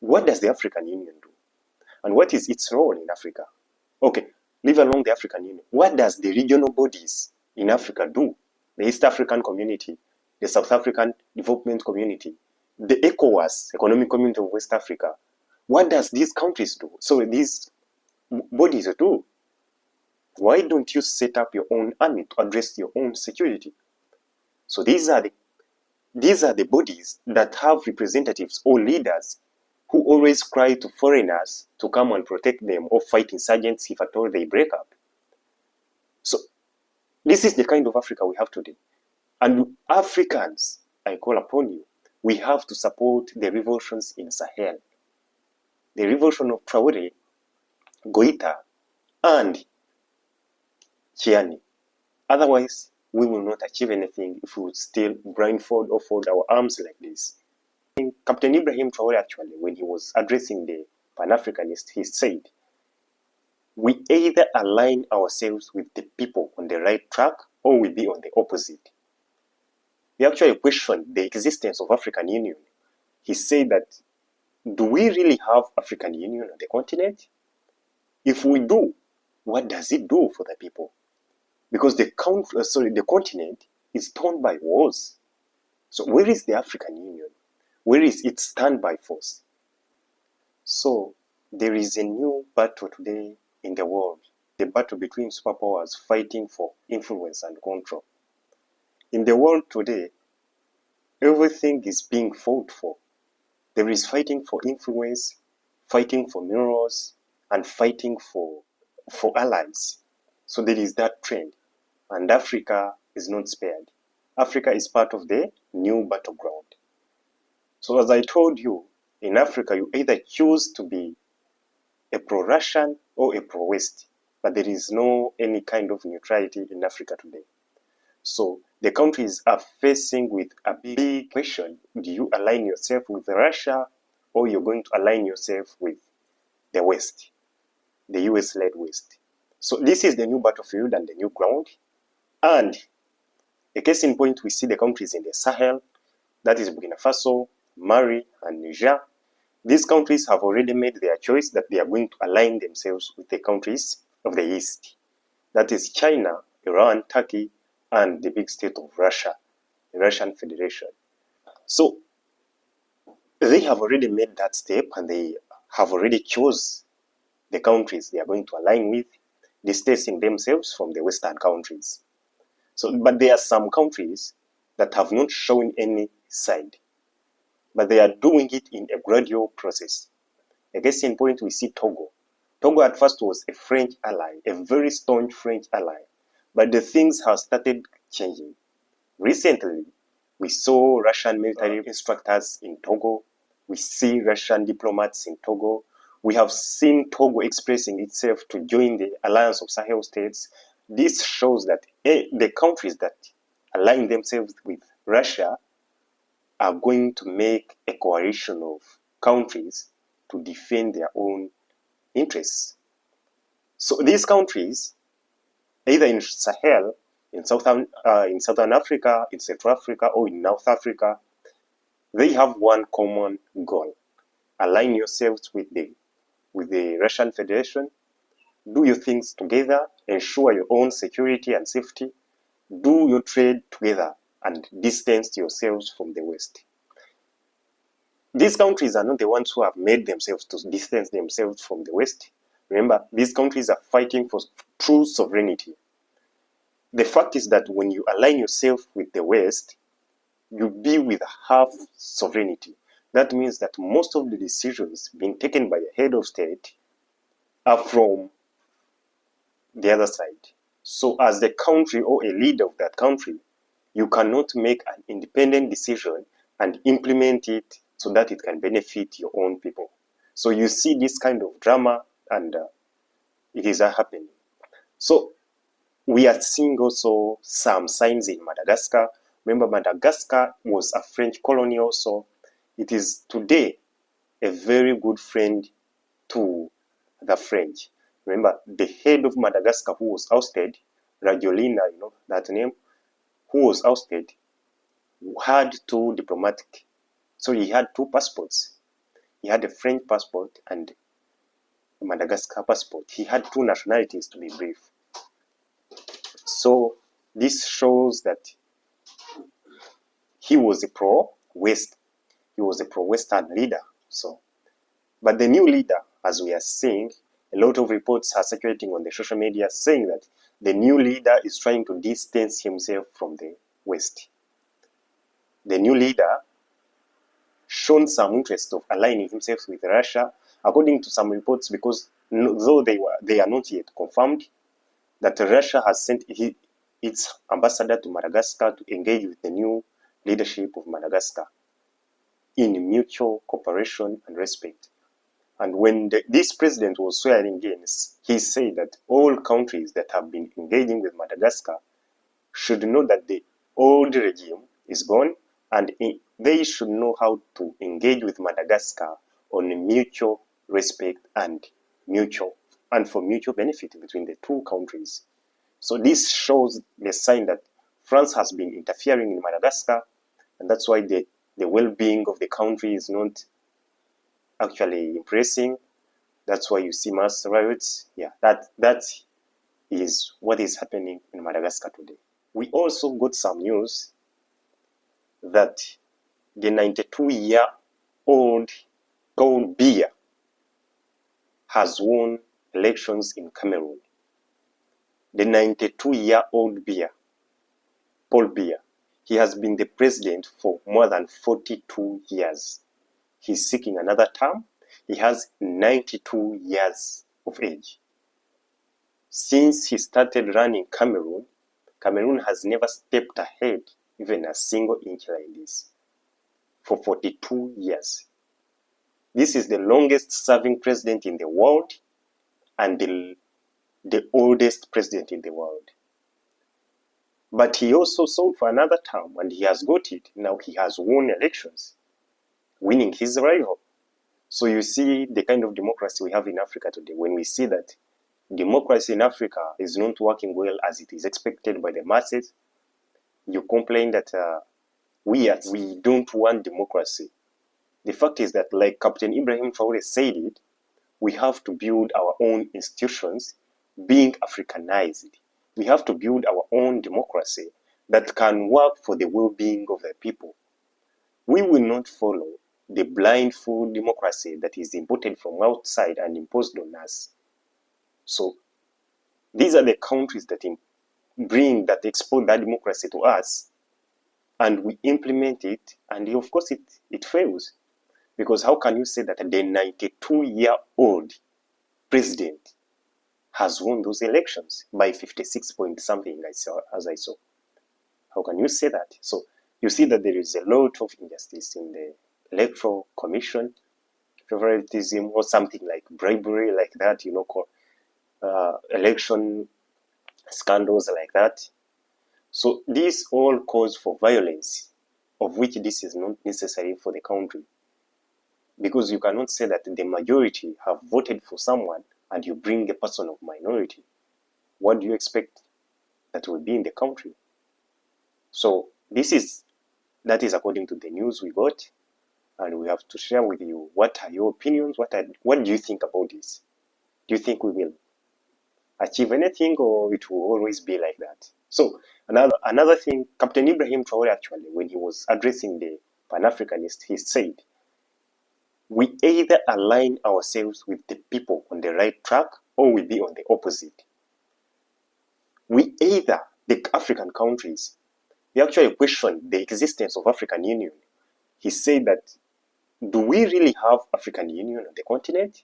what does the African Union do? And what is its role in Africa? Okay, leave alone the African Union. What does the regional bodies in Africa do? The East African Community, the South African Development Community, the ECOWAS, Economic Community of West Africa. What does these countries do? So these bodies do. Why don't you set up your own army to address your own security? So these are the bodies that have representatives or leaders who always cry to foreigners to come and protect them or fight insurgents if at all they break up. So this is the kind of Africa we have today. And Africans, I call upon you, we have to support the revolutions in Sahel. The revolution of Traore, Goita, and Chiani. Otherwise, we will not achieve anything if we still blindfold or fold our arms like this. Captain Ibrahim Traore, actually, when he was addressing the Pan-Africanists, he said, we either align ourselves with the people on the right track or we be on the opposite. He actually questioned the existence of African Union. He said that, do we really have African Union on the continent? If we do, what does it do for the people? Because the continent is torn by wars. So where is the African Union? Where is its stand by force? So there is a new battle today in the world, the battle between superpowers fighting for influence and control. In the world today, everything is being fought for. There is fighting for influence, fighting for minerals, and fighting for allies. So there is that trend. And Africa is not spared. Africa is part of the new battleground. So as I told you, in Africa, you either choose to be a pro-Russian or a pro-West. But there is no any kind of neutrality in Africa today. So the countries are facing with a big question. Do you align yourself with Russia or you're going to align yourself with the West, the US-led West? So this is the new battlefield and the new ground. And a case in point, we see the countries in the Sahel, that is Burkina Faso, Mali, and Niger. These countries have already made their choice that they are going to align themselves with the countries of the East. That is China, Iran, Turkey, and the big state of Russia, the Russian Federation. So they have already made that step and they have already chose the countries they are going to align with, distancing themselves from the Western countries. So, but there are some countries that have not shown any side, but they are doing it in a gradual process. A case in point, we see Togo. Togo at first was a French ally, a very staunch French ally, but the things have started changing. Recently, we saw Russian military instructors in Togo. We see Russian diplomats in Togo. We have seen Togo expressing itself to join the Alliance of Sahel States. This shows that the countries that align themselves with Russia are going to make a coalition of countries to defend their own interests. So these countries, either in Sahel, in Southern Africa, in Central Africa, or in North Africa, they have one common goal: align yourselves with the Russian Federation, do your things together, ensure your own security and safety, do your trade together, and distance yourselves from the West. These countries are not the ones who have made themselves to distance themselves from the West. Remember, these countries are fighting for true sovereignty. The fact is that when you align yourself with the West, you be with half sovereignty. That means that most of the decisions being taken by a head of state are from the other side. So as the country or a leader of that country, you cannot make an independent decision and implement it so that it can benefit your own people. So you see this kind of drama, and it is happening. So we are seeing also some signs in Madagascar. Remember, Madagascar was a French colony also. It is today a very good friend to the French. Remember, the head of Madagascar who was ousted, Rajolina, you know that name, who was ousted, had two passports. He had a French passport and a Madagascar passport. He had two nationalities, to be brief. So this shows that he was a pro-West. He was a pro-Western leader. So, but the new leader, as we are seeing, a lot of reports are circulating on the social media saying that the new leader is trying to distance himself from the West. The new leader shown some interest of aligning himself with Russia, according to some reports, because though they are not yet confirmed, that Russia has sent its ambassador to Madagascar to engage with the new leadership of Madagascar in mutual cooperation and respect. And when this president was swearing in, he said that all countries that have been engaging with Madagascar should know that the old regime is gone, and they should know how to engage with Madagascar on mutual respect and for mutual benefit between the two countries. So this shows the sign that France has been interfering in Madagascar, and that's why the well-being of the country is not actually impressing. That's why you see mass riots. Yeah, that is what is happening in Madagascar today. We also got some news that the 92-year-old Paul Biya has won elections in Cameroon. The 92-year-old Paul Biya, he has been the president for more than 42 years. He's seeking another term. He has 92 years of age. Since he started running Cameroon, Cameroon has never stepped ahead even a single inch like this for 42 years. This is the longest serving president in the world and the oldest president in the world. But he also sought for another term and he has got it. Now he has won elections, winning his rival. So you see the kind of democracy we have in Africa today. When we see that democracy in Africa is not working well as it is expected by the masses, you complain that we don't want democracy. The fact is that, like Captain Ibrahim Traore said it, we have to build our own institutions, being Africanized. We have to build our own democracy that can work for the well-being of the people. We will not follow the blindfold democracy that is imported from outside and imposed on us. So these are the countries that export that democracy to us, and we implement it, and of course it fails. Because how can you say that the 92-year-old president has won those elections by 56 point something, as I saw? How can you say that? So you see that there is a lot of injustice in the Electoral Commission, favoritism or something like bribery like that, election scandals like that. So this all calls for violence, of which this is not necessary for the country. Because you cannot say that the majority have voted for someone and you bring a person of minority. What do you expect that will be in the country? So that is according to the news we got, and we have to share with you what are your opinions, what do you think about this? Do you think we will achieve anything, or it will always be like that? So another thing, Captain Ibrahim Traore actually, when he was addressing the Pan-Africanists, he said, we either align ourselves with the people on the right track or we be on the opposite. The African countries, they actually questioned the existence of African Union. He said that, do we really have African Union on the continent?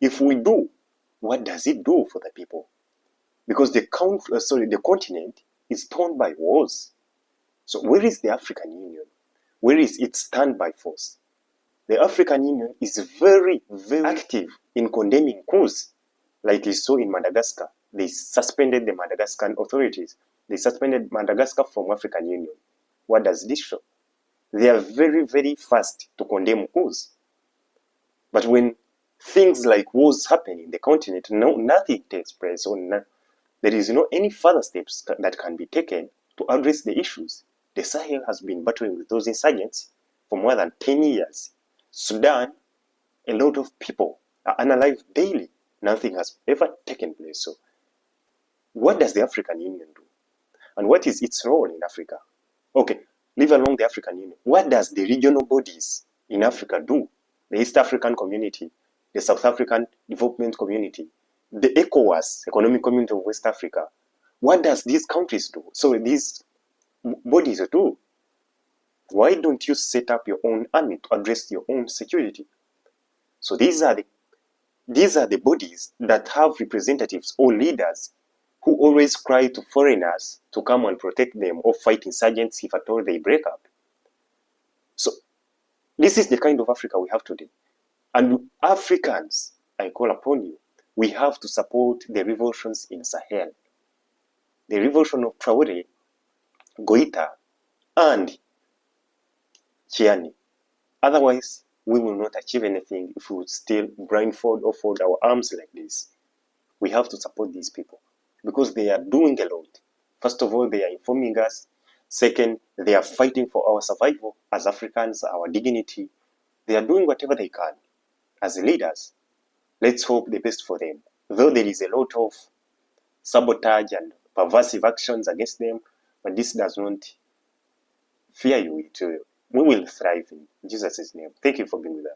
If we do, what does it do for the people? Because the continent is torn by wars. So where is the African Union? Where is its stand by force? The African Union is very, very active in condemning coups, like we saw in Madagascar. They suspended the Madagascan authorities. They suspended Madagascar from African Union. What does this show? They are very, very fast to condemn coups. But when things like wars happen in the continent, nothing takes place. There is no any further steps that can be taken to address the issues. The Sahel has been battling with those insurgents for more than 10 years. Sudan A lot of people are unalive daily. Nothing has ever taken place. So what does the African Union do? And what is its role in Africa? Okay, leave along the African Union. What does the regional bodies in Africa do? The East African Community, the South African Development Community, the ECOWAS, Economic Community of West Africa. What does these countries do? So these bodies do. Why don't you set up your own army to address your own security? So these are the bodies that have representatives or leaders who always cry to foreigners to come and protect them or fight insurgents if at all they break up. So this is the kind of Africa we have today. And Africans, I call upon you, we have to support the revolutions in Sahel. The revolution of Traore, Goita, and Chiani. Otherwise, we will not achieve anything if we would still blindfold or fold our arms like this. We have to support these people because they are doing a lot. First of all, they are informing us. Second, they are fighting for our survival as Africans, our dignity. They are doing whatever they can as leaders. Let's hope the best for them. Though there is a lot of sabotage and perversive actions against them, but this does not fear you. We will thrive in Jesus' name. Thank you for being with us.